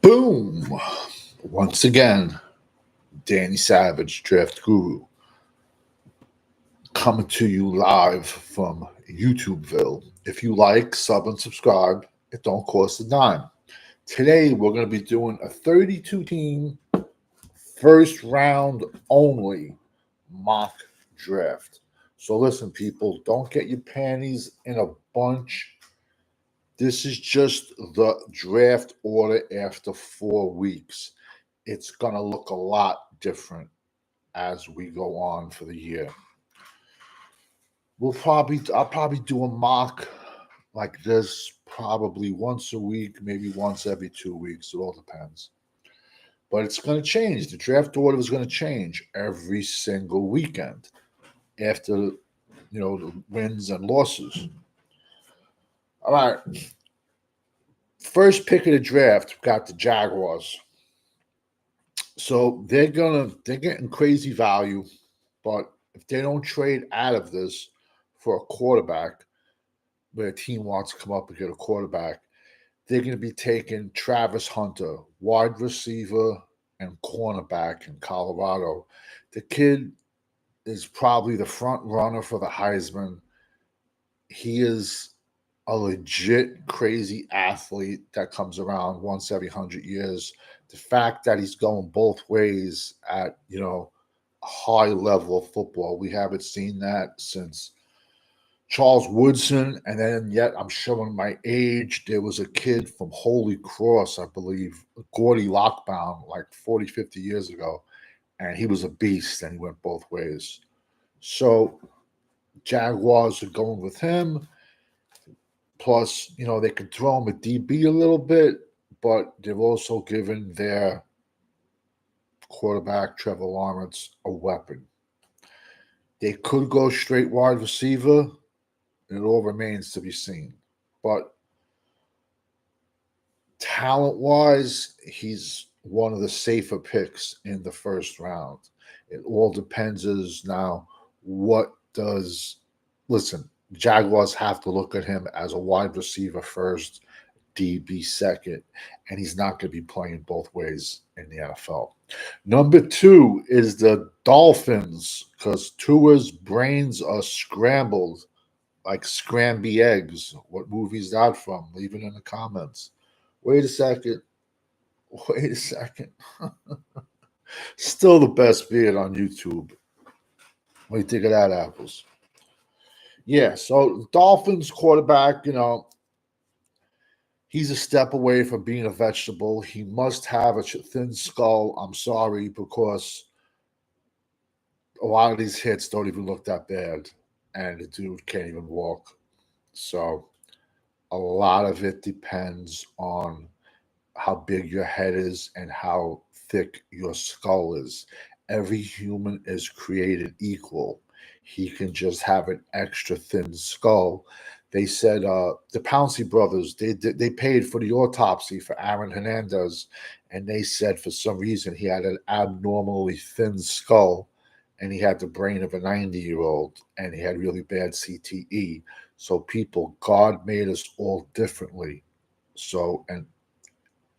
Boom! Once again, Danny Savage, Draft Guru, coming to you live from YouTubeville. If you like, sub and subscribe. It don't cost a dime. Today, we're going to be doing a 32-team first round only mock draft. So listen, people, don't get your panties in a bunch. This is just the draft order after 4 weeks. It's going to look a lot different as we go on for the year. I'll probably do a mock like this probably once a week, maybe once every 2 weeks. It all depends. But it's going to change. The draft order is going to change every single weekend after, the wins and losses. All right. First pick of the draft, we've got the Jaguars. So they're getting crazy value, but if they don't trade out of this for a quarterback, where a team wants to come up and get a quarterback, they're going to be taking Travis Hunter, wide receiver and cornerback in Colorado. The kid is probably the front runner for the Heisman. He is a legit crazy athlete that comes around once every 100 years. The fact that he's going both ways at, a high level of football, we haven't seen that since Charles Woodson, and then yet I'm showing my age. There was a kid from Holy Cross, I believe, Gordy Lockbound, like 40, 50 years ago, and he was a beast, and he went both ways. So Jaguars are going with him. Plus, they can throw him a DB a little bit, but they've also given their quarterback, Trevor Lawrence, a weapon. They could go straight wide receiver. It all remains to be seen. But talent-wise, he's one of the safer picks in the first round. It all depends now listen, Jaguars have to look at him as a wide receiver first, DB second, and he's not going to be playing both ways in the NFL. Number 2 is the Dolphins, because Tua's brains are scrambled like Scramby Eggs. What movie is that from? Leave it in the comments. Wait a second. Still the best vid on YouTube. What do you think of that, Apples? Yeah, so Dolphins quarterback, he's a step away from being a vegetable. He must have a thin skull. I'm sorry, because a lot of these hits don't even look that bad, and the dude can't even walk. So a lot of it depends on how big your head is and how thick your skull is. Every human is created equal. He can just have an extra thin skull. They said the Pouncey brothers, they paid for the autopsy for Aaron Hernandez, and they said for some reason he had an abnormally thin skull, and he had the brain of a 90-year-old, and he had really bad CTE. So God made us all differently. So, and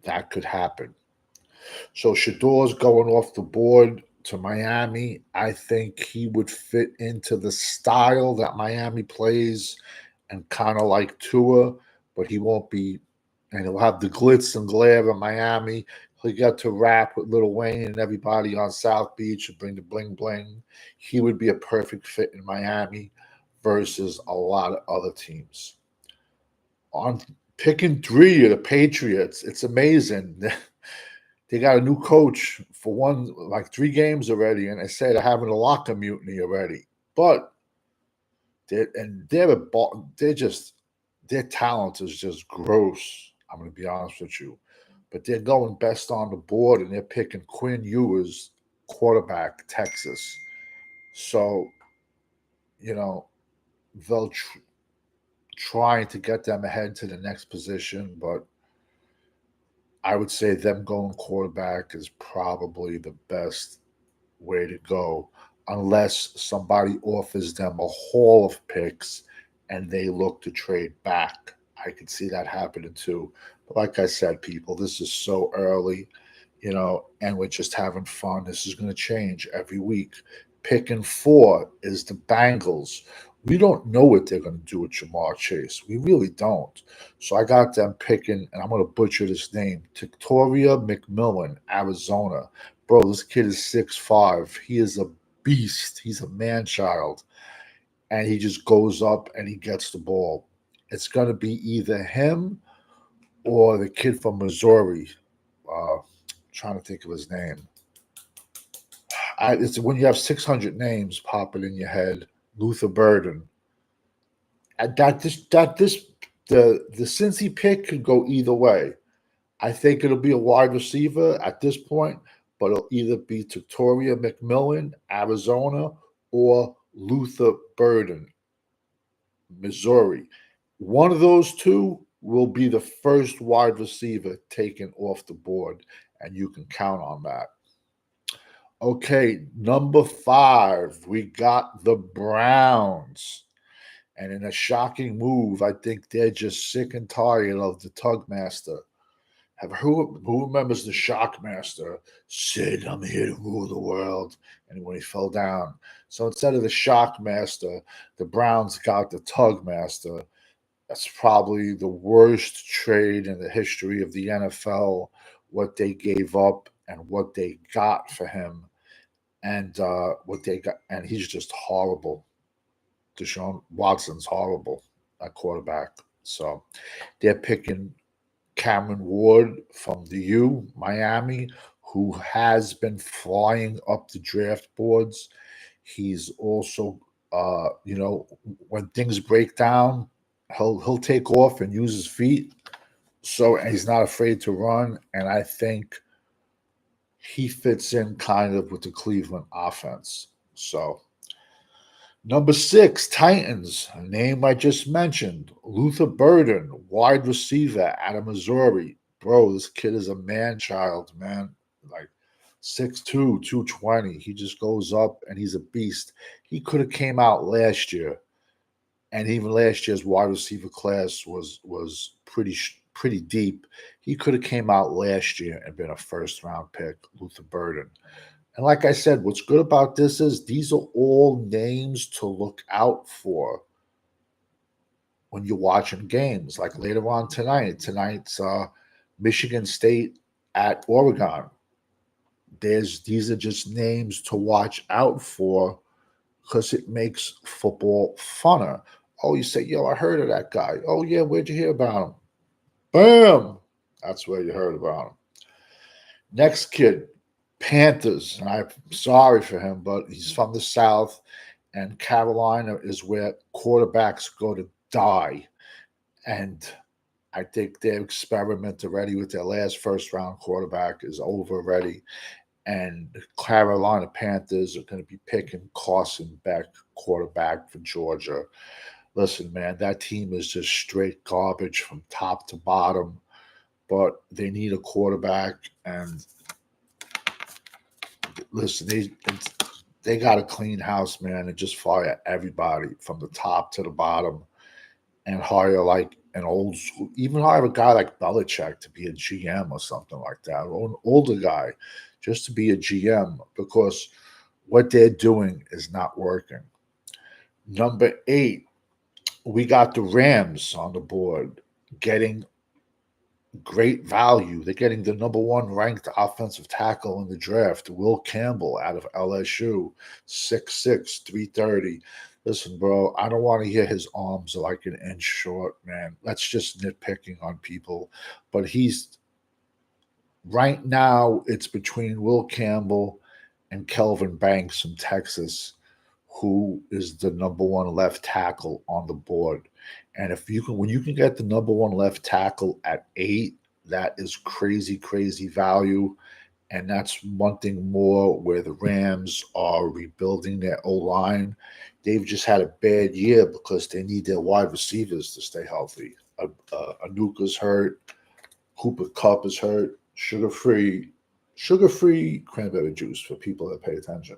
that could happen. So Shedeur's going off the board to Miami. I think he would fit into the style that Miami plays and kind of like Tua, but he won't be, and he'll have the glitz and glare of Miami. He'll get to rap with Lil Wayne and everybody on South Beach and bring the bling bling. He would be a perfect fit in Miami versus a lot of other teams. On picking 3 of the Patriots, it's amazing. They got a new coach for 3 games already, and they say they're having a locker mutiny already. But their talent is just gross. I'm going to be honest with you. But they're going best on the board, and they're picking Quinn Ewers, quarterback, Texas. So, they'll trying to get them ahead to the next position, but I would say them going quarterback is probably the best way to go, unless somebody offers them a haul of picks and they look to trade back I could see that happening too. But like I said, people, this is so early, and we're just having fun. This is going to change every week. Picking 4 is the Bengals. We don't know what they're going to do with Jamar Chase. We really don't. So I got them picking, and I'm going to butcher this name, Tetairoa McMillan, Arizona. Bro, this kid is 6'5". He is a beast. He's a man-child. And he just goes up and he gets the ball. It's going to be either him or the kid from Missouri. Trying to think of his name. It's when you have 600 names popping in your head. Luther Burden. The Cincy pick could go either way. I think it'll be a wide receiver at this point, but it'll either be Tetairoa McMillan, Arizona, or Luther Burden, Missouri. One of those two will be the first wide receiver taken off the board, and you can count on that. Okay, number 5, we got the Browns. And in a shocking move, I think they're just sick and tired of the Tugmaster. Who remembers the Shockmaster? Sid, I'm here to rule the world. And when he fell down. So instead of the Shockmaster, the Browns got the Tugmaster. That's probably the worst trade in the history of the NFL, what they gave up and what they got for him. And what they got, and he's just horrible. Deshaun Watson's horrible at quarterback. So they're picking Cameron Ward from the U, Miami, who has been flying up the draft boards. He's also, when things break down, he'll take off and use his feet. So and he's not afraid to run, and I think he fits in kind of with the Cleveland offense. So number 6, Titans, a name I just mentioned. Luther Burden, wide receiver out of Missouri. Bro, this kid is a man-child, man. Like 6'2", 220. He just goes up, and he's a beast. He could have came out last year, and even last year's wide receiver class was pretty deep. He could have came out last year and been a first-round pick, Luther Burden. And like I said, what's good about this is these are all names to look out for when you're watching games. Like later on tonight's Michigan State at Oregon. These are just names to watch out for because it makes football funner. Oh, you say, yo, I heard of that guy. Oh, yeah, where'd you hear about him? Bam! That's where you heard about him. Next kid, Panthers, and I'm sorry for him, but he's from the South, and Carolina is where quarterbacks go to die. And I think their experiment already with their last first-round quarterback is over already. And the Carolina Panthers are going to be picking Carson Beck, quarterback for Georgia. Listen, man, that team is just straight garbage from top to bottom, but they need a quarterback, and listen, they got a clean house, man, and just fire everybody from the top to the bottom and hire like an old school, even hire a guy like Belichick to be a GM or something like that, or an older guy just to be a GM, because what they're doing is not working. Number 8, we got the Rams on the board getting great value. They're getting the number 1 ranked offensive tackle in the draft, Will Campbell out of LSU, 6'6", 330. Listen, bro, I don't want to hear his arms are like an inch short, man. That's just nitpicking on people. But he's right now, it's between Will Campbell and Kelvin Banks from Texas, who is the number 1 left tackle on the board. And when you can get the number 1 left tackle at 8, that is crazy, crazy value. And that's one thing more where the Rams are rebuilding their O-line. They've just had a bad year because they need their wide receivers to stay healthy. Anuka's hurt. Cooper Kupp is hurt. Sugar-free cranberry juice for people that pay attention.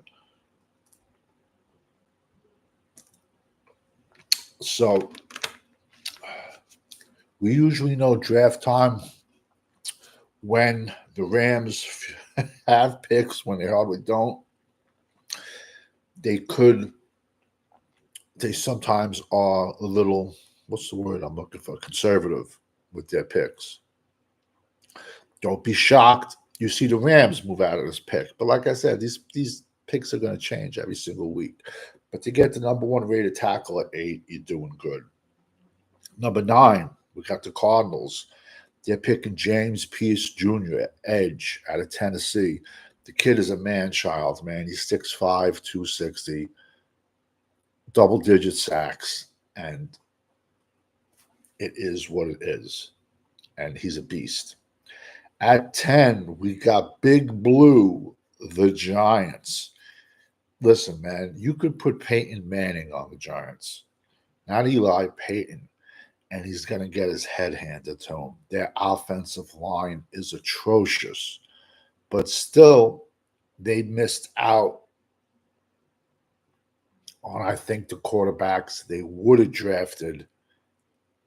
So We usually know draft time when the Rams have picks, when they hardly don't. They sometimes are a little, what's the word I'm looking for, conservative with their picks. Don't be shocked. You see the Rams move out of this pick. But like I said, these picks are going to change every single week. But to get the number one rated tackle at 8, you're doing good. Number 9, we got the Cardinals. They're picking James Pearce Jr., edge, out of Tennessee. The kid is a man-child, man. He's 6'5", 260, double-digit sacks, and it is what it is. And he's a beast. At 10, we got Big Blue, the Giants. Listen, man, you could put Peyton Manning on the Giants. Not Eli, Peyton. And he's going to get his head handed to him. Their offensive line is atrocious. But still, they missed out on, I think, the quarterbacks they would have drafted.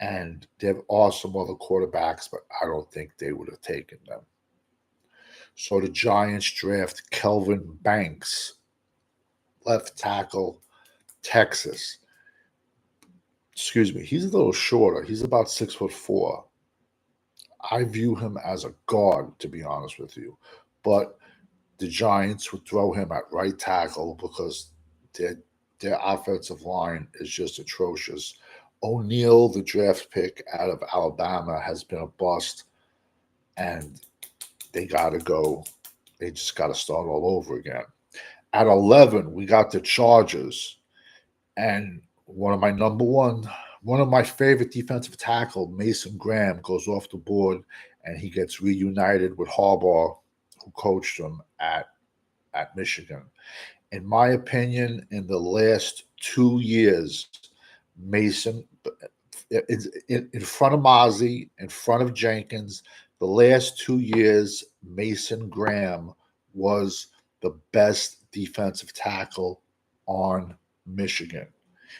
And there are some other quarterbacks, but I don't think they would have taken them. So the Giants draft Kelvin Banks, left tackle, Texas. Excuse me, he's a little shorter. He's about 6'4". I view him as a guard, to be honest with you. But the Giants would throw him at right tackle because their offensive line is just atrocious. O'Neal, the draft pick out of Alabama, has been a bust, and they got to go. They just got to start all over again. At 11, we got the Chargers, and one of my favorite defensive tackle, Mason Graham, goes off the board, and he gets reunited with Harbaugh, who coached him at Michigan. In my opinion, in the last 2 years, Mason, in front of Mozzie, in front of Jenkins, the last 2 years, Mason Graham was the best defensive tackle on Michigan.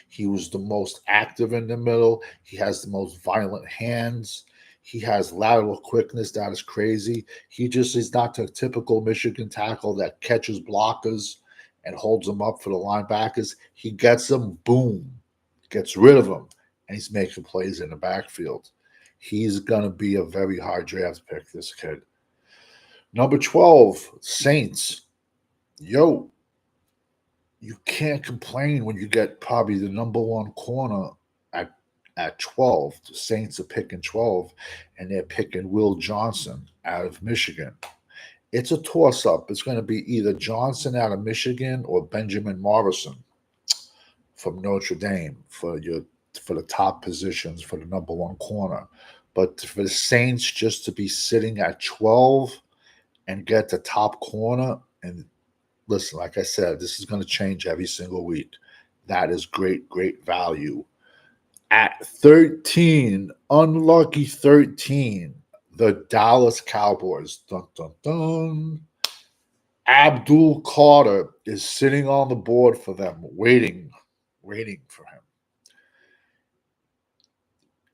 He was the most active in the middle. He has the most violent hands. He has lateral quickness that is crazy. He just is not the typical Michigan tackle that catches blockers and holds them up for the linebackers. He gets them, boom, gets rid of them, and he's making plays in the backfield. He's going to be a very high draft pick, this kid. Number 12, Saints. Yo, you can't complain when you get probably the number one corner at 12. The Saints are picking 12, and they're picking Will Johnson out of Michigan. It's a toss-up. It's going to be either Johnson out of Michigan or Benjamin Morrison from Notre Dame for the top positions for the number one corner. But for the Saints just to be sitting at 12 and get the top corner, and listen, like I said, this is going to change every single week. That is great, great value. At 13, unlucky 13, the Dallas Cowboys. Dun, dun, dun. Abdul Carter is sitting on the board for them, waiting for him.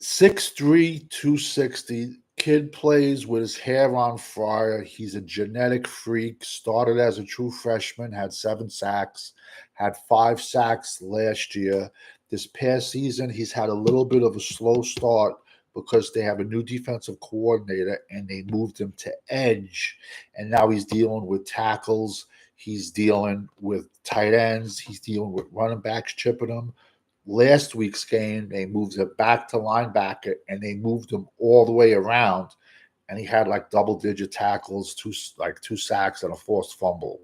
6'3", 260. Kid plays with his hair on fire. He's a genetic freak. Started as a true freshman, had 7 sacks, had 5 sacks last year. This past season, he's had a little bit of a slow start because they have a new defensive coordinator and they moved him to edge. And now he's dealing with tackles. He's dealing with tight ends. He's dealing with running backs chipping him. Last week's game, they moved him back to linebacker, and they moved him all the way around, and he had like double-digit tackles, 2 sacks, and a forced fumble.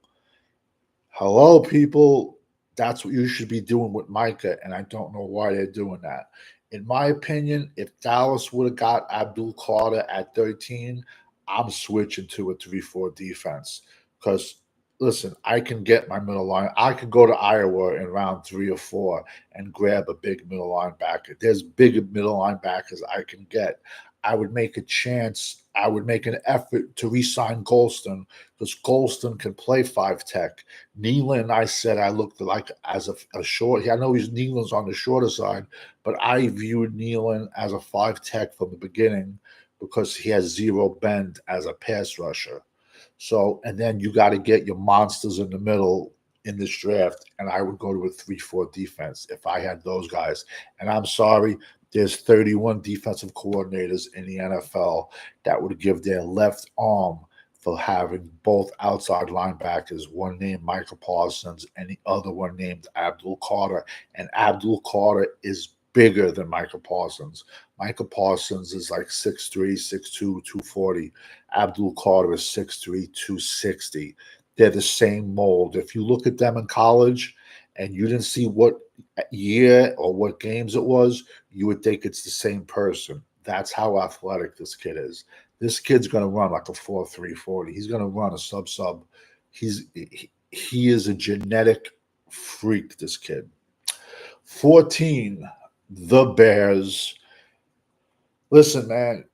Hello, people. That's what you should be doing with Micah, and I don't know why they're doing that. In my opinion, if Dallas would have got Abdul Carter at 13, I'm switching to a 3-4 defense because listen, I can get my middle line. I could go to Iowa in round 3 or 4 and grab a big middle linebacker. There's big middle linebackers I can get. I would make a chance. I would make an effort to re-sign Colston because Colston can play 5 tech. Nealon, I said I looked like as a short. I know he's Nealon's on the shorter side, but I viewed Nealon as a 5 tech from the beginning because he has zero bend as a pass rusher. So, and then you got to get your monsters in the middle in this draft. And I would go to a 3-4 defense if I had those guys. And I'm sorry, there's 31 defensive coordinators in the NFL that would give their left arm for having both outside linebackers, one named Michael Parsons and the other one named Abdul Carter. And Abdul Carter is bigger than Michael Parsons. Michael Parsons is like 6'3", 6'2", 240. Abdul Carter is 6'3", 260. They're the same mold. If you look at them in college and you didn't see what year or what games it was, you would think it's the same person. That's how athletic this kid is. This kid's going to run like a 4.3 40. He's going to run a sub. He is a genetic freak, this kid. 14, the Bears. Listen, man,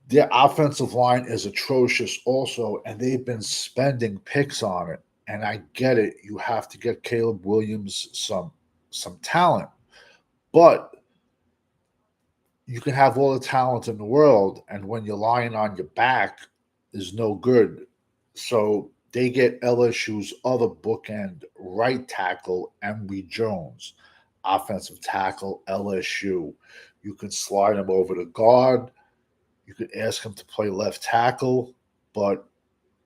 their offensive line is atrocious also, and they've been spending picks on it. And I get it. You have to get Caleb Williams some talent. But you can have all the talent in the world, and when you're lying on your back is no good. So they get LSU's other bookend, right tackle, Emery Jones, offensive tackle, LSU. You can slide him over to guard. You could ask him to play left tackle, but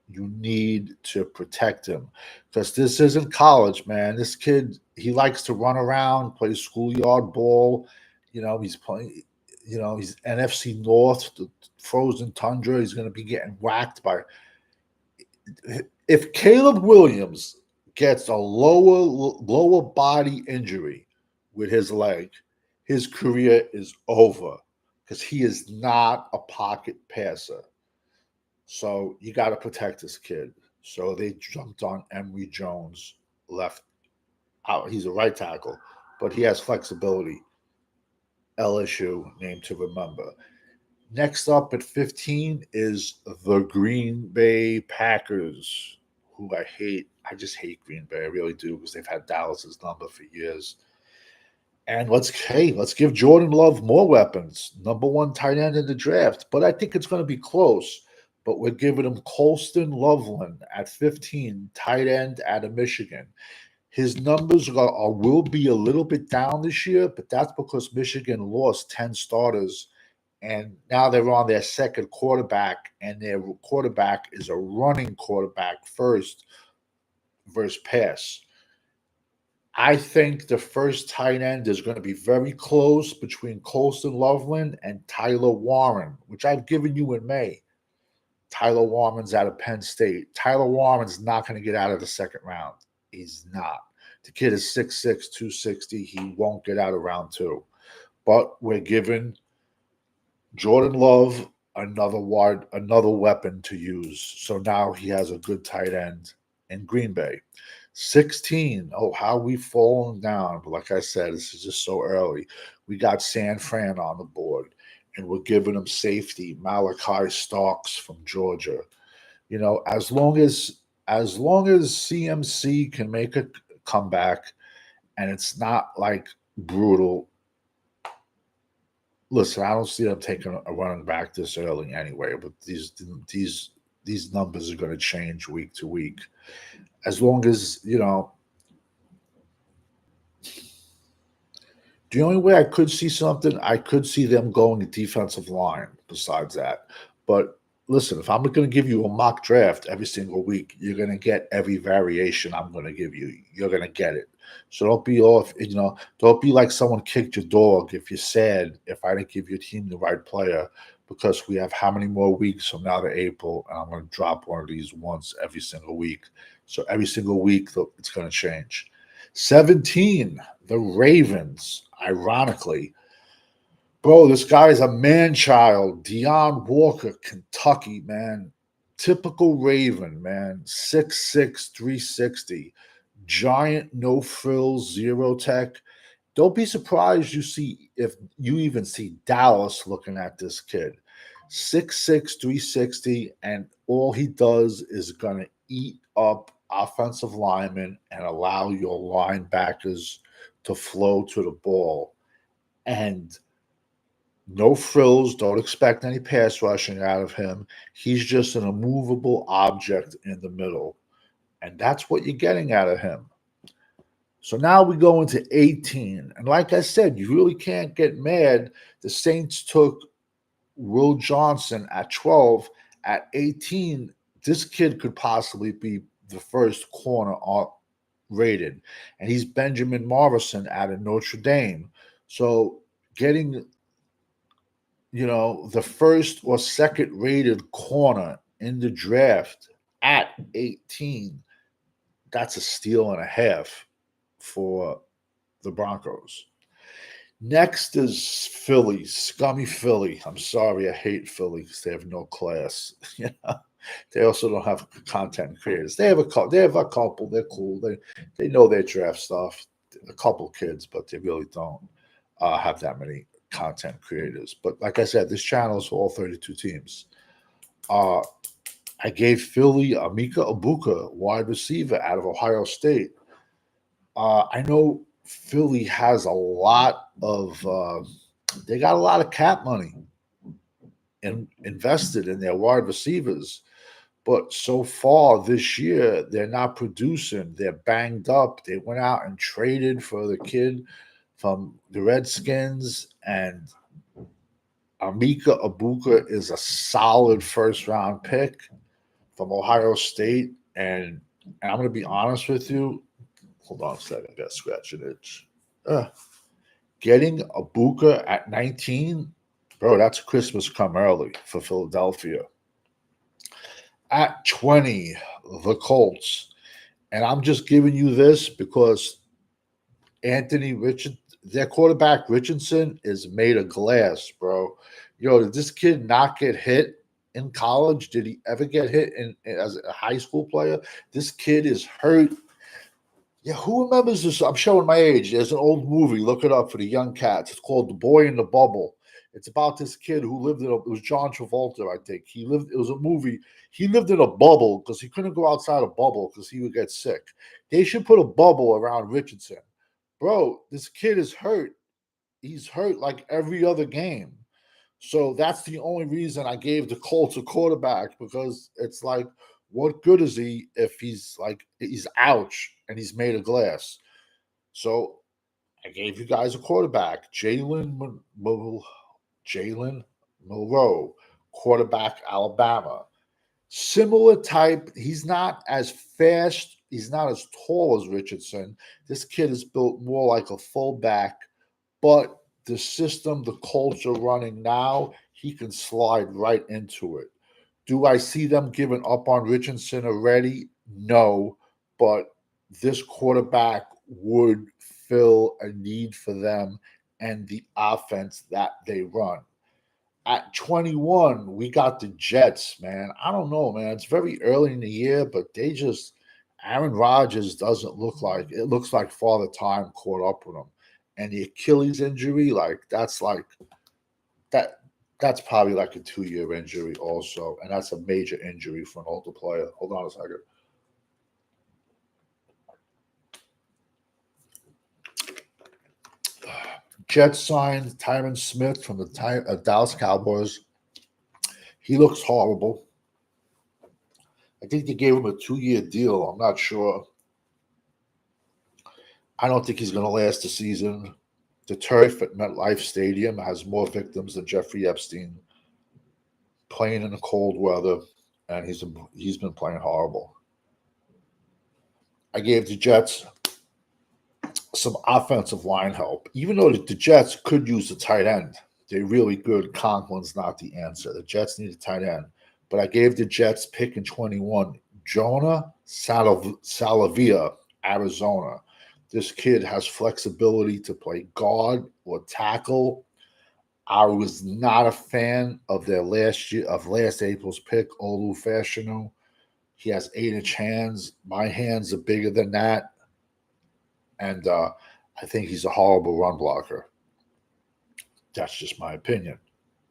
you need to protect him because this isn't college, man. This kid, he likes to run around, play schoolyard ball. He's playing, he's NFC North, the frozen tundra. He's going to be getting whacked by. If Caleb Williams gets a lower body injury with his leg, his career is over because he is not a pocket passer. So you got to protect this kid. So they jumped on Emery Jones, left out. He's a right tackle, but he has flexibility. LSU, name to remember. Next up at 15 is the Green Bay Packers, who I hate. I just hate Green Bay. I really do because they've had Dallas's number for years. And let's give Jordan Love more weapons. Number 1 tight end in the draft. But I think it's going to be close. But we're giving him Colston Loveland at 15, tight end out of Michigan. His numbers will be a little bit down this year, but that's because Michigan lost 10 starters. And now they're on their second quarterback, and their quarterback is a running quarterback first versus pass. I think the first tight end is going to be very close between Colston Loveland and Tyler Warren, which I've given you in May. Tyler Warren's out of Penn State. Tyler Warren's not going to get out of the second round. He's not. The kid is 6'6", 260. He won't get out of round 2. But we're giving Jordan Love another weapon to use. So now he has a good tight end in Green Bay. 16. Oh, how we've fallen down. But like I said, this is just so early. We got San Fran on the board, and we're giving him safety, Malaki Starks from Georgia. As long as CMC can make a comeback and it's not like brutal. Listen, I don't see them taking a running back this early anyway, but these numbers are going to change week to week. As long as, the only way I could see something, I could see them going to defensive line besides that. But listen, if I'm going to give you a mock draft every single week, you're going to get every variation I'm going to give you. You're going to get it. So don't be off, don't be like someone kicked your dog if you're sad if I didn't give your team the right player, because we have how many more weeks from now to April, and I'm going to drop one of these once every single week. So every single week, it's going to change. 17, the Ravens, ironically. Bro, this guy is a man-child. Deone Walker, Kentucky, man. typical Raven, man. 6'6", 360. Giant, no frills, zero tech. Don't be surprised if you even see Dallas looking at this kid. 6'6", 360, and all he does is gonna eat up offensive linemen and allow your linebackers to flow to the ball. And no frills, don't expect any pass rushing out of him. He's just an immovable object in the middle. And that's what you're getting out of him. So now we go into 18. And like I said, you really can't get mad. The Saints took Will Johnson at 12. At 18, this kid could possibly be the first corner rated. And he's Benjamin Morrison out of Notre Dame. So getting, the first or second rated corner in the draft at 18, that's a steal and a half for the Broncos. Next is Philly, scummy Philly. I'm sorry, I hate Philly because they have no class. They also don't have content creators. They have a couple. They're cool. They know their draft stuff. A couple kids, but they really don't have that many content creators. But like I said, this channel is for all 32 teams. I gave Philly Emeka Egbuka, wide receiver out of Ohio State. I know Philly has a lot of they got a lot of cap money invested in their wide receivers, but so far this year they're not producing. They're banged up. They went out and traded for the kid from the Redskins, and Emeka Egbuka is a solid first-round pick from Ohio State, and I'm going to be honest with you. Hold on a second. I got to scratch an itch. Getting Egbuka at 19, bro, that's Christmas come early for Philadelphia. At 20, the Colts. And I'm just giving you this because their quarterback Richardson is made of glass, bro. Did this kid not get hit in college? Did he ever get hit as a high school player? This kid is hurt. Yeah, who remembers this? I'm showing my age. There's an old movie. Look it up for the young cats. It's called The Boy in the Bubble. It's about this kid who lived it was John Travolta, I think. It was a movie. He lived in a bubble because he couldn't go outside a bubble because he would get sick. They should put a bubble around Richardson. Bro, this kid is hurt. He's hurt like every other game. So that's the only reason I gave the Colts a quarterback, because it's like, what good is he if he's ouch and he's made of glass? So I gave you guys a quarterback, Jalen Milroe, quarterback, Alabama. Similar type. He's not as fast. He's not as tall as Richardson. This kid is built more like a fullback, but the system the Colts are running now, he can slide right into it. Do I see them giving up on Richardson already? No, but this quarterback would fill a need for them and the offense that they run. At 21, we got the Jets, man. I don't know, man. It's very early in the year, but Aaron Rodgers doesn't look like, it looks like Father Time caught up with him. And the Achilles injury, that's probably like a 2-year injury also. And that's a major injury for an older player. Hold on a second. Jets signed Tyron Smith from the Dallas Cowboys. He looks horrible. I think they gave him a 2-year deal. I'm not sure. I don't think he's going to last the season. The turf at MetLife Stadium has more victims than Jeffrey Epstein. Playing in the cold weather, and he's been playing horrible. I gave the Jets some offensive line help, even though the Jets could use a tight end. They're really good. Conklin's not the answer. The Jets need a tight end. But I gave the Jets pick in 21, Jonah Savaiinaea, Arizona. This kid has flexibility to play guard or tackle. I was not a fan of their last April's pick, Olu Fashanu. He has 8-inch hands. My hands are bigger than that. And I think he's a horrible run blocker. That's just my opinion.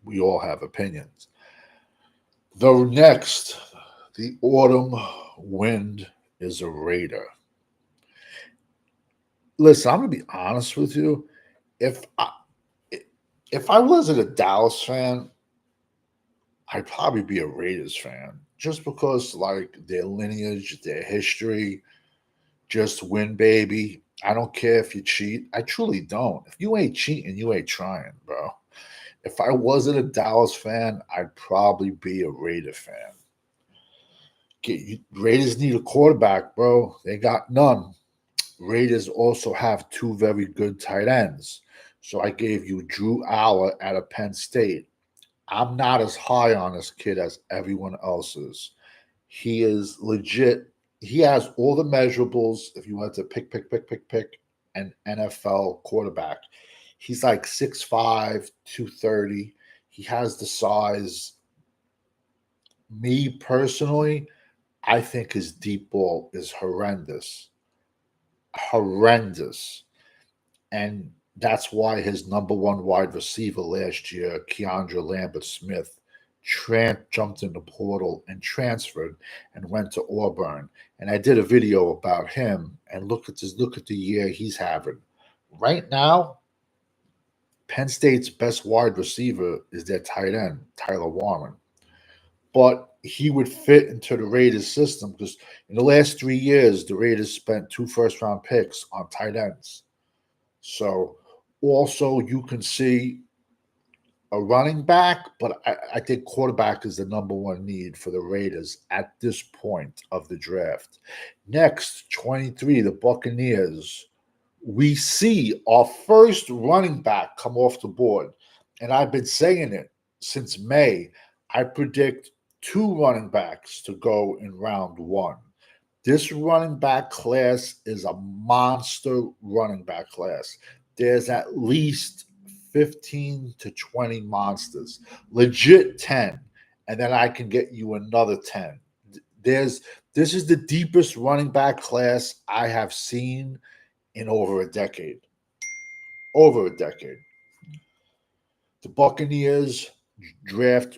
We all have opinions. The autumn wind is a Raider. Listen, I'm going to be honest with you. If I wasn't a Dallas fan, I'd probably be a Raiders fan. Just because, like, their lineage, their history, just win, baby. I don't care if you cheat. I truly don't. If you ain't cheating, you ain't trying, bro. If I wasn't a Dallas fan, I'd probably be a Raider fan. Raiders need a quarterback, bro. They got none. Raiders also have 2 very good tight ends. So I gave you Drew Allar out of Penn State. I'm not as high on this kid as everyone else is. He is legit. He has all the measurables. If you want to pick an NFL quarterback, he's like 6'5", 230. He has the size. Me personally, I think his deep ball is horrendous. And that's why his number 1 wide receiver last year, Keandre Lambert-Smith, jumped in the portal and transferred and went to Auburn. And I did a video about him, and look at the year he's having. Right now, Penn State's best wide receiver is their tight end, Tyler Warren. But he would fit into the Raiders system because in the last 3 years, the Raiders spent 2 first-round picks on tight ends. So also you can see a running back, but I think quarterback is the number 1 need for the Raiders at this point of the draft. Next, 23, the Buccaneers. We see our first running back come off the board. And I've been saying it since May. I predict 2 running backs to go in round 1. This running back class is a monster running back class. There's at least 15 to 20 monsters, legit 10, and then I can get you another 10. This is the deepest running back class I have seen in over a decade. The Buccaneers draft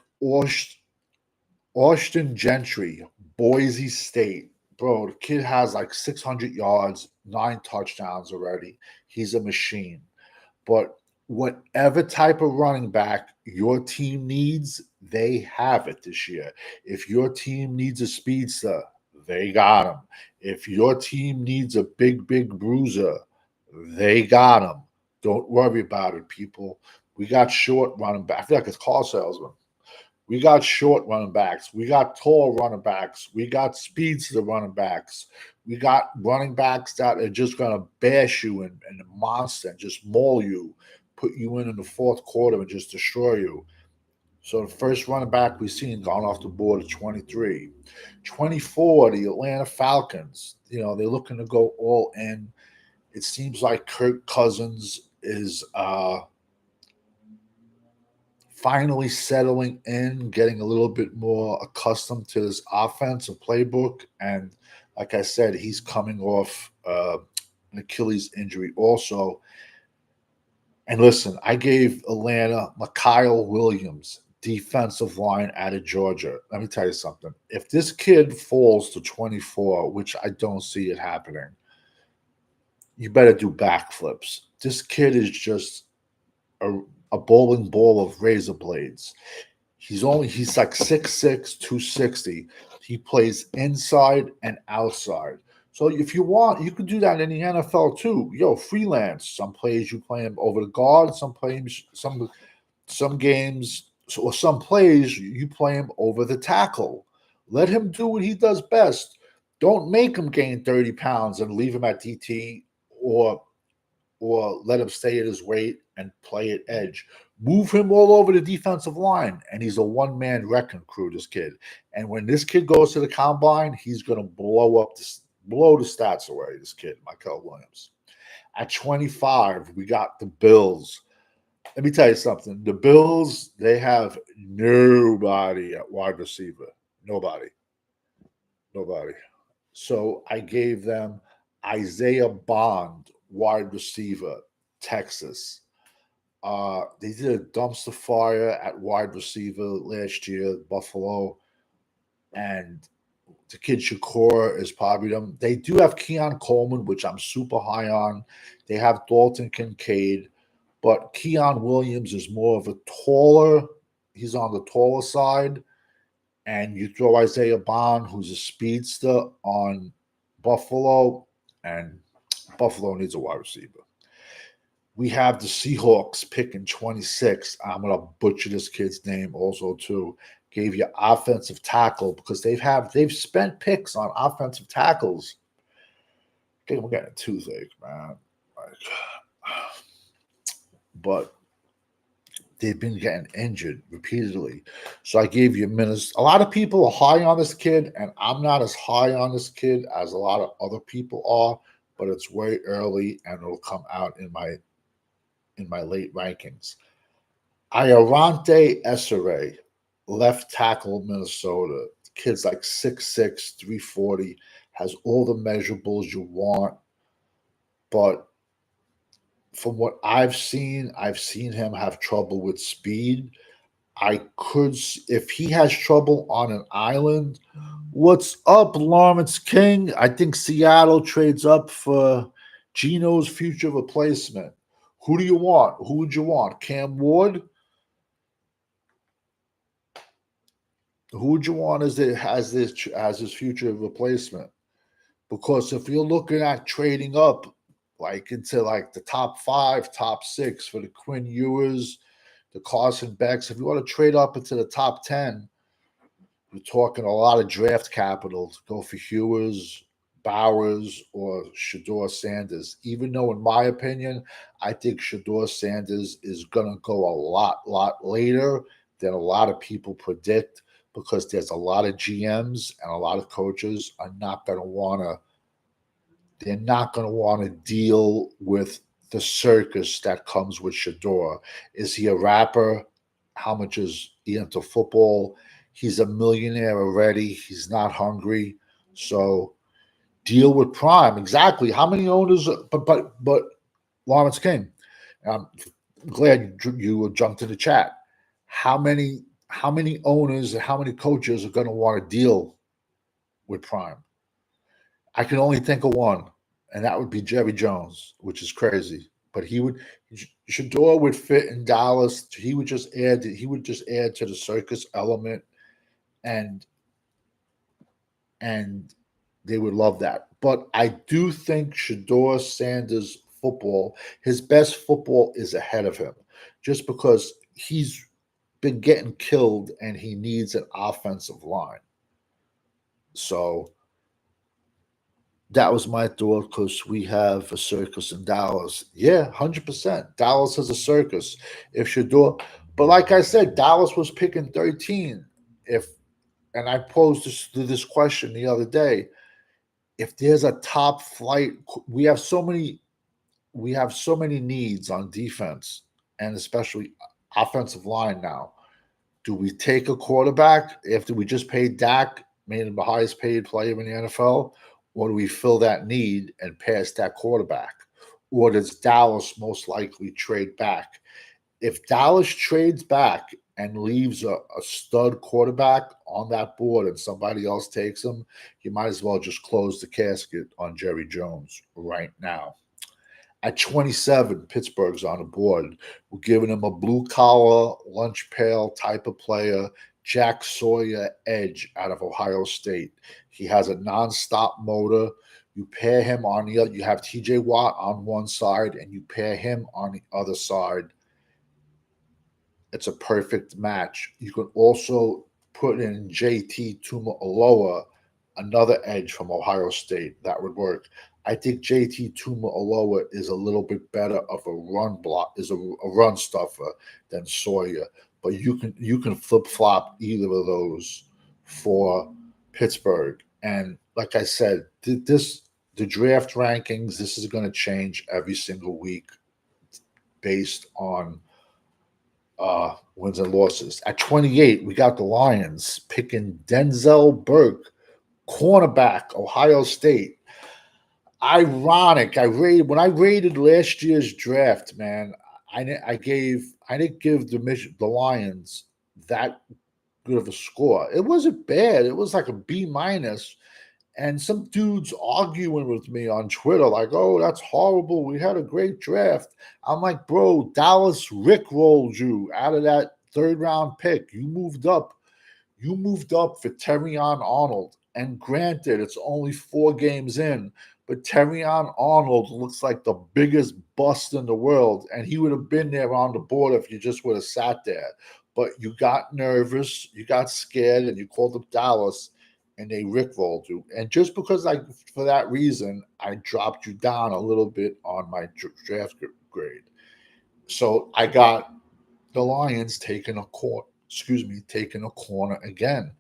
Austin Gentry, Boise State. Bro, the kid has like 600 yards, 9 touchdowns already. He's a machine. But whatever type of running back your team needs, they have it this year. If your team needs a speedster, they got him. If your team needs a big bruiser, they got him. Don't worry about it, people. We got short running back. I feel like it's car salesman. We got short running backs. We got tall running backs. We got speedster running backs. We got running backs that are just going to bash you and monster and just maul you, put you in the 4th quarter and just destroy you. So the first running back we've seen gone off the board at 23. 24, the Atlanta Falcons. They're looking to go all in. It seems like Kirk Cousins is finally settling in, getting a little bit more accustomed to this offensive playbook. And like I said, he's coming off an Achilles injury also. And listen, I gave Atlanta Mikael Williams, defensive line out of Georgia. Let me tell you something. If this kid falls to 24, which I don't see it happening, you better do backflips. This kid is just a bowling ball of razor blades. He's like 6'6", 260. He plays inside and outside. So if you want, you can do that in the NFL too. Freelance. Some plays you play him over the guard. Some plays you play him over the tackle. Let him do what he does best. Don't make him gain 30 pounds and leave him at DT or let him stay at his weight and play at edge. Move him all over the defensive line, and he's a one-man wrecking crew, this kid. And when this kid goes to the combine, he's going to blow the stats away, this kid, Mikael Williams. At 25, we got the Bills. Let me tell you something. The Bills, they have nobody at wide receiver. Nobody. Nobody. So I gave them Isaiah Bond, wide receiver, Texas. They did a dumpster fire at wide receiver last year, Buffalo, and the kid Shakur is probably them. They do have Keon Coleman, which I'm super high on. They have Dalton Kincaid, but Keon Williams is more of a taller. He's on the taller side, and you throw Isaiah Bond, who's a speedster, on Buffalo, and Buffalo needs a wide receiver. We have the Seahawks picking 26. I'm gonna butcher this kid's name also too. Gave you offensive tackle because they've spent picks on offensive tackles. Okay, we're getting a toothache, man. But they've been getting injured repeatedly. So I gave you minutes. A lot of people are high on this kid, and I'm not as high on this kid as a lot of other people are, but it's way early and it'll come out in my late rankings. Iorante Esere, left tackle, Minnesota. The kid's like 6'6", 340, has all the measurables you want. But from what I've seen him have trouble with speed. If he has trouble on an island, what's up, Lawrence King? I think Seattle trades up for Geno's future replacement. Who do you want? Who would you want? Cam Ward? Who would you want as his future replacement? Because if you're looking at trading up, like into like the top 5, top 6 for the Quinn Ewers, the Carson Becks, if you want to trade up into the top 10, we're talking a lot of draft capital to go for Ewers, Bowers, or Shedeur Sanders. Even though, in my opinion, I think Shedeur Sanders is going to go a lot later than a lot of people predict, because there's a lot of GMs and a lot of coaches are not going to want to. They're not going to want to deal with the circus that comes with Shedeur. Is he a rapper? How much is he into football? He's a millionaire already. He's not hungry. So deal with Prime. Exactly. How many owners? But Lawrence King, I'm glad you jumped in the chat. How many owners and how many coaches are going to want to deal with Prime? I can only think of one, and that would be Jerry Jones, which is crazy. But Shedeur would fit in Dallas. He would just add to the circus element, and they would love that. But I do think Shedeur Sanders football, his best football is ahead of him, just because he's been getting killed and he needs an offensive line. So that was my thought, because we have a circus in Dallas. Yeah, 100%. Dallas has a circus. If Shedeur, but like I said, Dallas was picking 13. And I posed this question the other day. If there's a top flight, we have so many needs on defense, and especially offensive line now. Do we take a quarterback after we just paid Dak, made him the highest paid player in the NFL? Or do we fill that need and pass that quarterback? Or does Dallas most likely trade back? If Dallas trades back and leaves a stud quarterback on that board and somebody else takes him, you might as well just close the casket on Jerry Jones right now. At 27, Pittsburgh's on the board. We're giving him a blue-collar, lunch pail type of player, Jack Sawyer edge out of Ohio State. He has a nonstop motor. You pair him on the other. You have T.J. Watt on one side, and you pair him on the other side. It's a perfect match. You can also put in J.T. Tuimoloau, another edge from Ohio State. That would work. I think J.T. Tuimoloau is a little bit better of a run block, is a run stuffer than Sawyer. But you can flip flop either of those for Pittsburgh. And like I said, the draft rankings, this is going to change every single week based on wins and losses. At 28, we got the Lions picking Denzel Burke, cornerback, Ohio State. Ironic. When I rated last year's draft, man. I didn't give the Lions that good of a score. It wasn't bad. It was like a B minus. And some dudes arguing with me on Twitter, like, "Oh, that's horrible. We had a great draft." I'm like, "Bro, Dallas rickrolled you out of that third round pick. You moved up. You moved up for Terrion Arnold. And granted, it's only 4 games in, but Terrion Arnold looks like the biggest bust in the world. And he would have been there on the board if you just would have sat there. But you got nervous, you got scared, and you called up Dallas, and they rickrolled you. And just because for that reason, I dropped you down a little bit on my draft grade. So I got the Lions taking a corner again,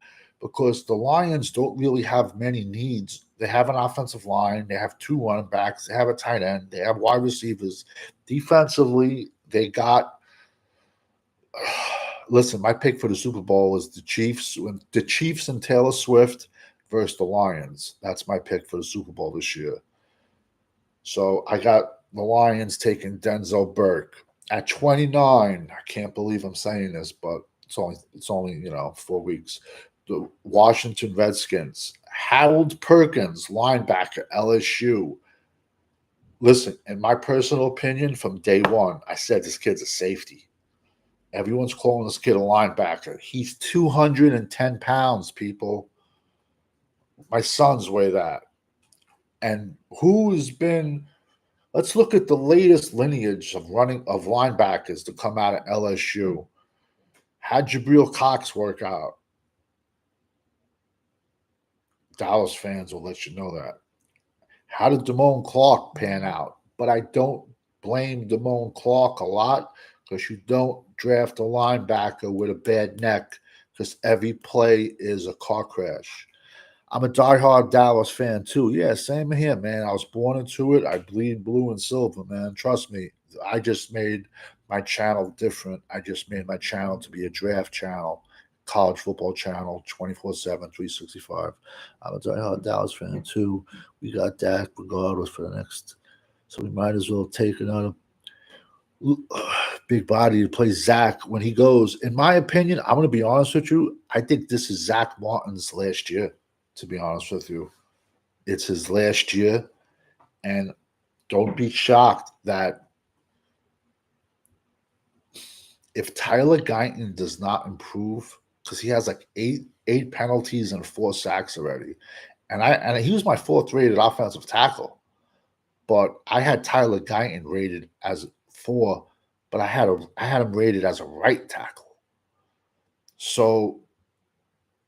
because the Lions don't really have many needs. They have an offensive line, they have 2 running backs, they have a tight end, they have wide receivers. Defensively, they got listen, my pick for the Super Bowl is the Chiefs and Taylor Swift versus the Lions. That's my pick for the Super Bowl this year. So I got the Lions taking Denzel Burke. At 29, I can't believe I'm saying this, but it's only 4 weeks. The Washington Redskins, Harold Perkins, linebacker, LSU. Listen, in my personal opinion, from day one, I said this kid's a safety. Everyone's calling this kid a linebacker. He's 210 pounds, people. My sons weigh that. And who's been let's look at the latest lineage of linebackers to come out of LSU. How'd Jabril Cox work out? Dallas fans will let you know that. How did Damone Clark pan out? But I don't blame Damone Clark a lot, because you don't draft a linebacker with a bad neck, because every play is a car crash. I'm a diehard Dallas fan too. Yeah, same here, man. I was born into it. I bleed blue and silver, man. Trust me. I just made my channel different. I just made my channel to be a draft channel, college football channel, 24/7, 365. I'm a diehard Dallas fan too. We got Dak regardless for the next. So we might as well take another big body to play Zach when he goes. In my opinion, I'm going to be honest with you. I think this is Zach Martin's last year, to be honest with you. It's his last year. And don't be shocked that if Tyler Guyton does not improve, because he has like eight penalties and 4 sacks already. And he was my 4th rated offensive tackle. But I had Tyler Guyton rated as 4, but I had him rated as a right tackle. So,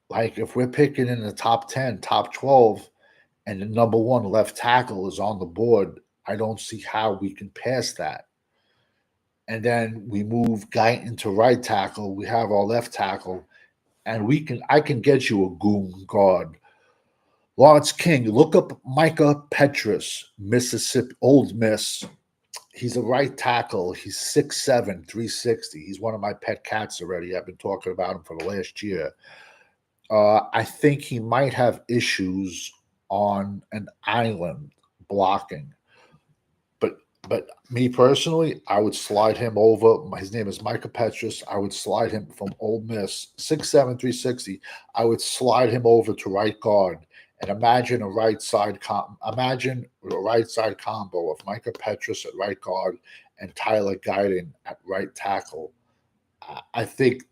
like, if we're picking in the top 10, top 12, and the number 1 left tackle is on the board, I don't see how we can pass that. And then we move Guyton to right tackle. We have our left tackle, and I can get you a goon guard. Lawrence King, look up Micah Petrus, Mississippi, Old Miss. He's a right tackle. He's 6'7", 360. He's one of my pet cats already. I've been talking about him for the last year. I think he might have issues on an island blocking. But me personally, I would slide him over. His name is Micah Petrus. I would slide him from Ole Miss, 6'7", 360. I would slide him over to right guard. And imagine a right side combo of Micah Petrus at right guard and Tyler Guyton at right tackle. I think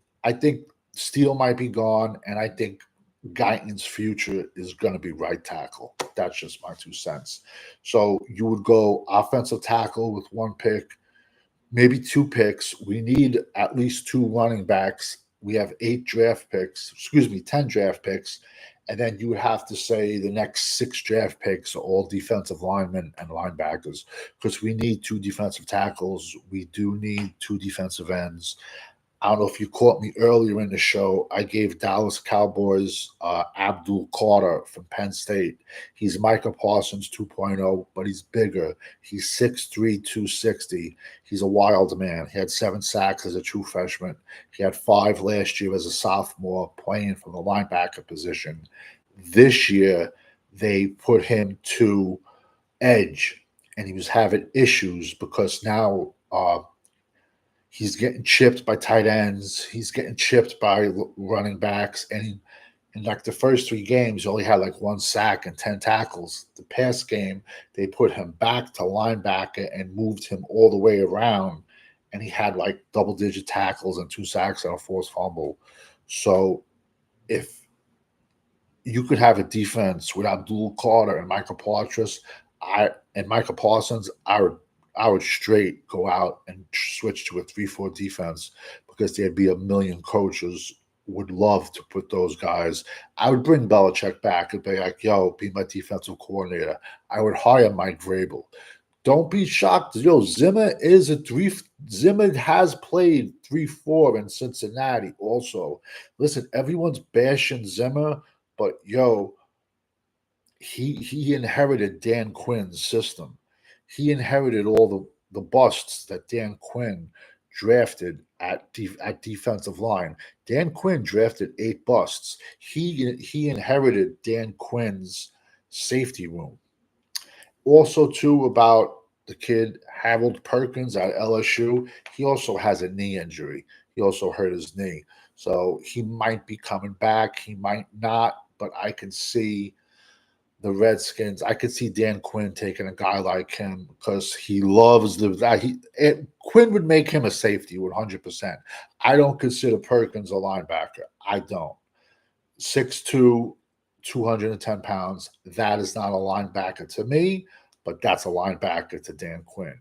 Steele might be gone, and I think Guyton's future is going to be right tackle. That's just my 2 cents. So you would go offensive tackle with 1 pick, maybe 2 picks. We need at least 2 running backs. We have 10 draft picks. And then you would have to say the next 6 draft picks are all defensive linemen and linebackers, because we need 2 defensive tackles. We do need 2 defensive ends. I don't know if you caught me earlier in the show. I gave Dallas Cowboys Abdul from Penn State. He's Micah Parsons 2.0, but he's bigger. He's 6'3", 260. He's a wild man. He had 7 sacks as a true freshman. He had 5 last year as a sophomore playing from the linebacker position. This year, they put him to edge, and he was having issues because now he's getting chipped by tight ends. He's getting chipped by running backs. And in like the first 3 games, he only had like 1 sack and 10 tackles. The past game, they put him back to linebacker and moved him all the way around. And he had like double-digit tackles and 2 sacks and a forced fumble. So if you could have a defense with Abdul and Michael Parsons, I would straight go out and switch to a 3-4 defense because there'd be a million coaches would love to put those guys. I would bring Belichick back and be like, yo, be my defensive coordinator. I would hire Mike Vrabel. Don't be shocked. Yo, Zimmer has played 3-4 in Cincinnati also. Listen, everyone's bashing Zimmer, but yo, he inherited Dan Quinn's system. He inherited all the busts that Dan Quinn drafted at defensive line. Dan Quinn drafted 8 busts. He inherited Dan Quinn's safety room. Also, too, about the kid Harold Perkins at LSU, he also has a knee injury. He also hurt his knee. So he might be coming back. He might not, but I can see the Redskins. I could see Dan Quinn taking a guy like him because he loves Quinn would make him a safety 100%. I don't consider Perkins a linebacker. I don't. 6'2", 210 pounds. That is not a linebacker to me, but that's a linebacker to Dan Quinn.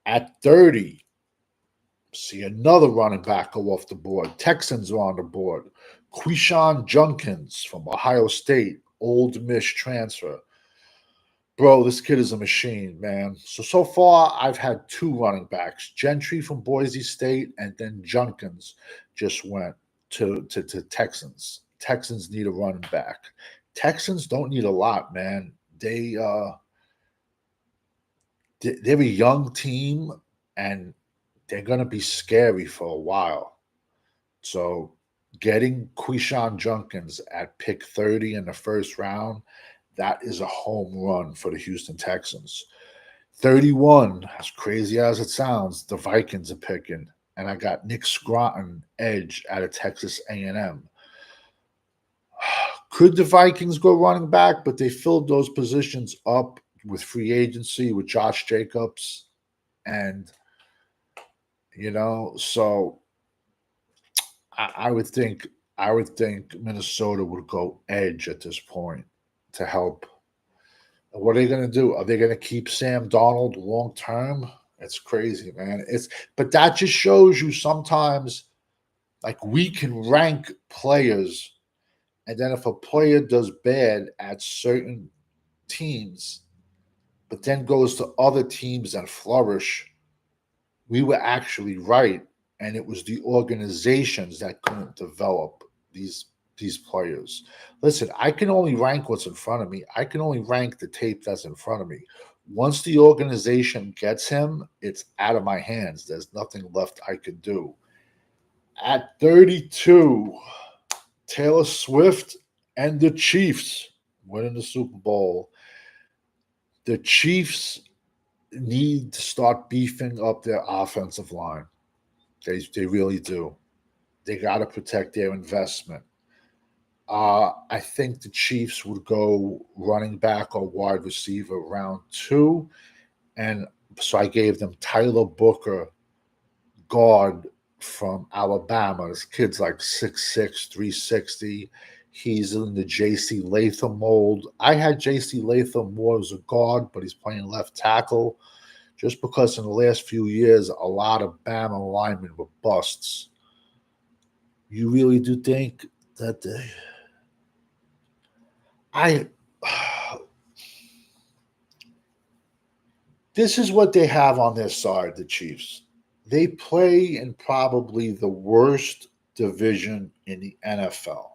At 30, see another running back go off the board. Texans are on the board. Quishon Junkins from Ohio State, Old Miss transfer. Bro, this kid is a machine, man. So far, I've had 2 running backs. Gentry from Boise State, and then Junkins just went to Texans. Texans need a running back. Texans don't need a lot, man. They're a young team, and they're going to be scary for a while. So getting Quishon Junkins at pick 30 in the first round, that is a home run for the Houston Texans. 31, as crazy as it sounds, the Vikings are picking. And I got Nick Scranton, edge out of Texas A&M. Could the Vikings go running back? But they filled those positions up with free agency with Josh Jacobs. And, so I would think Minnesota would go edge at this point to help. What are they going to do? Are they going to keep Sam Darnold long term? It's crazy, man. But that just shows you sometimes, like, we can rank players, and then if a player does bad at certain teams, but then goes to other teams and flourish, we were actually right, and it was the organizations that couldn't develop these players. Listen, I can only rank what's in front of me. I can only rank the tape that's in front of me. Once the organization gets him, it's out of my hands. There's nothing left I could do. At 32, Taylor Swift and the Chiefs winning the Super Bowl. The Chiefs need to start beefing up their offensive line. They really do. They got to protect their investment. I think the Chiefs would go running back or wide receiver round 2. And so I gave them Tyler Booker, guard from Alabama. This kid's like 6'6", 360. He's in the J.C. Latham mold. I had J.C. Latham more as a guard, but he's playing left tackle just because in the last few years, a lot of Bama linemen were busts. You really do think that this is what they have on their side, the Chiefs. they play in probably the worst division in the NFL.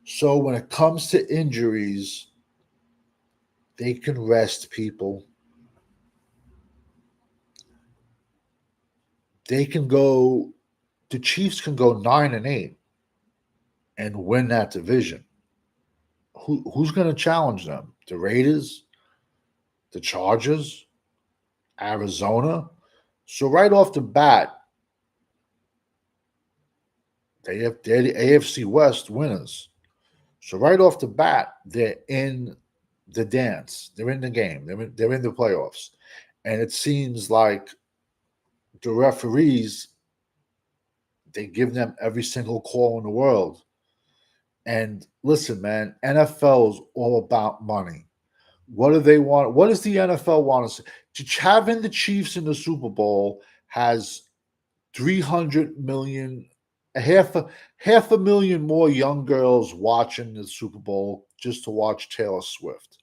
So when it comes to injuries, they can rest people. They can go, the Chiefs can go 9-8 and win that division. Who's going to challenge them? The Raiders, the Chargers, Arizona. So right off the bat, they're the AFC West winners. So right off the bat, they're in the dance. They're in the game. They're in the playoffs. And it seems like the referees, they give them every single call in the world. And listen, man, NFL is all about money. What do they want? What does the NFL want to see? Having the Chiefs in the Super Bowl has 300 million, half a million more young girls watching the Super Bowl just to watch Taylor Swift.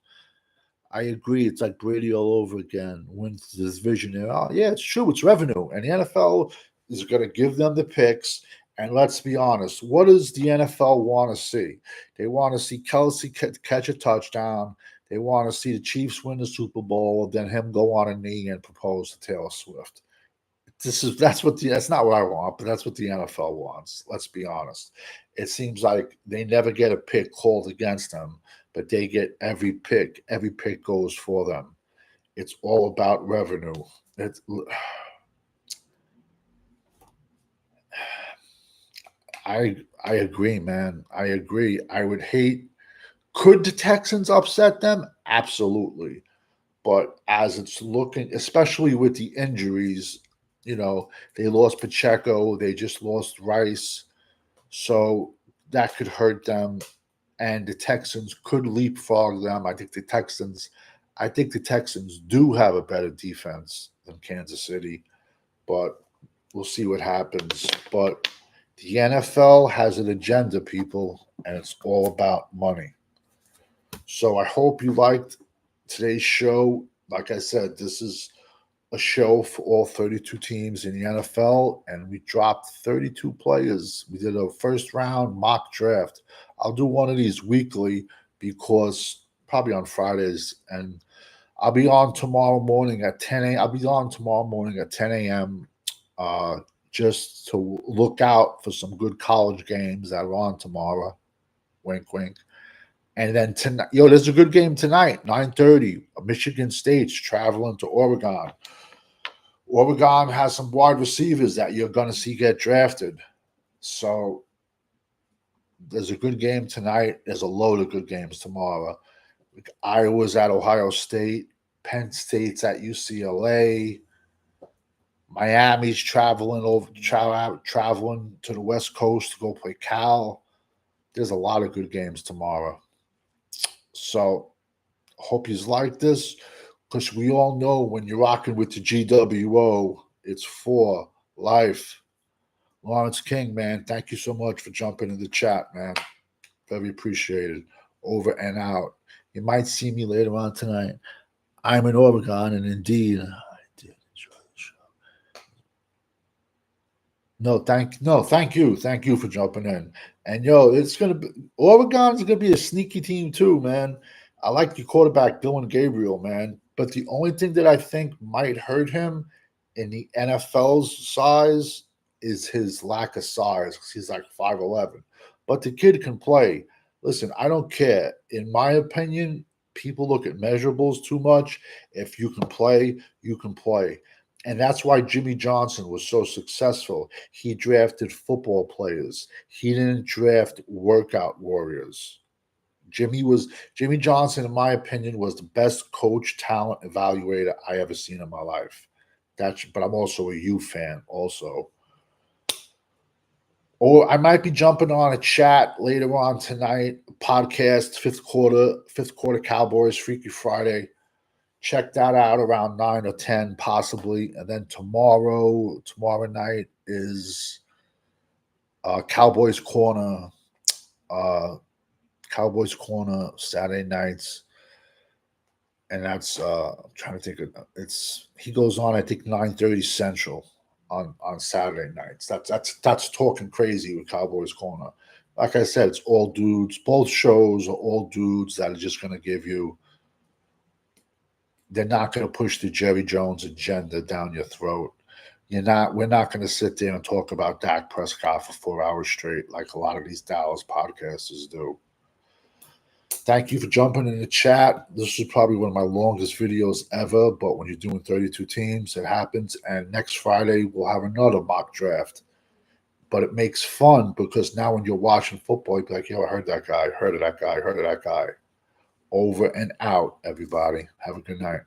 I agree. It's like Brady all over again. Wins this division. Oh, yeah, it's true. It's revenue. And the NFL is going to give them the picks. And let's be honest, what does the NFL want to see? They want to see Kelsey catch a touchdown. They want to see the Chiefs win the Super Bowl, then him go on a knee and propose to Taylor Swift. That's not what I want, but that's what the NFL wants. Let's be honest. It seems like they never get a pick called against them, but they get every pick. Every pick goes for them. It's all about revenue. It's, I agree, man. I agree. I would hate. Could the Texans upset them? Absolutely. But as it's looking, especially with the injuries, they lost Pacheco, they just lost Rice, so that could hurt them. And the Texans could leapfrog them. I think the Texans do have a better defense than Kansas City, but we'll see what happens. But the NFL has an agenda, people, and it's all about money. So I hope you liked today's show. Like I said, this is a show for all 32 teams in the NFL, and we dropped 32 players. We did a first round mock draft. I'll do one of these weekly because probably on Fridays, and I'll be on tomorrow morning at 10 a.m. I'll be on tomorrow morning at 10 a.m. Just to look out for some good college games that are on tomorrow. Wink, wink. And then tonight, there's a good game tonight, 9:30. Michigan State's traveling to Oregon. Oregon has some wide receivers that you're going to see get drafted. So there's a good game tonight. There's a load of good games tomorrow. Iowa's at Ohio State. Penn State's at UCLA. Miami's traveling to the West Coast to go play Cal. There's a lot of good games tomorrow. So hope you like this, because we all know when you're rocking with the GWO, it's for life. Lawrence King, man, thank you so much for jumping in the chat, man. Very appreciated. Over and out. You might see me later on tonight. I'm in Oregon, and indeed, I did enjoy the show. Thank you for jumping in. And Oregon's gonna be a sneaky team too, man. I like your quarterback, Dylan Gabriel, man. But the only thing that I think might hurt him in the NFL's size is his lack of size. He's like 5'11". But the kid can play. Listen, I don't care. In my opinion, people look at measurables too much. If you can play, you can play. And that's why Jimmy Johnson was so successful. He drafted football players. He didn't draft workout warriors. Jimmy Johnson, in my opinion, was the best coach talent evaluator I ever seen in my life. But I'm also a U fan, also. Or I might be jumping on a chat later on tonight. Podcast, fifth quarter Cowboys, Freaky Friday. Check that out around 9 or 10, possibly. And then tomorrow night is Cowboys Corner. Cowboys Corner Saturday nights. and that's I'm trying to think of he goes on, I think, 9:30 Central on Saturday nights. That's talking crazy with Cowboys Corner. Like I said, it's all dudes. Both shows are all dudes that are just going to give you. They're not going to push the Jerry Jones agenda down your throat. We're not going to sit there and talk about Dak Prescott for 4 hours straight like a lot of these Dallas podcasters do. Thank you for jumping in the chat. This is probably one of my longest videos ever, but when you're doing 32 teams, it happens. And next Friday, we'll have another mock draft. But it makes fun because now when you're watching football, you're like, yo, I heard that guy, heard of that guy, heard of that guy. Over and out, everybody. Have a good night.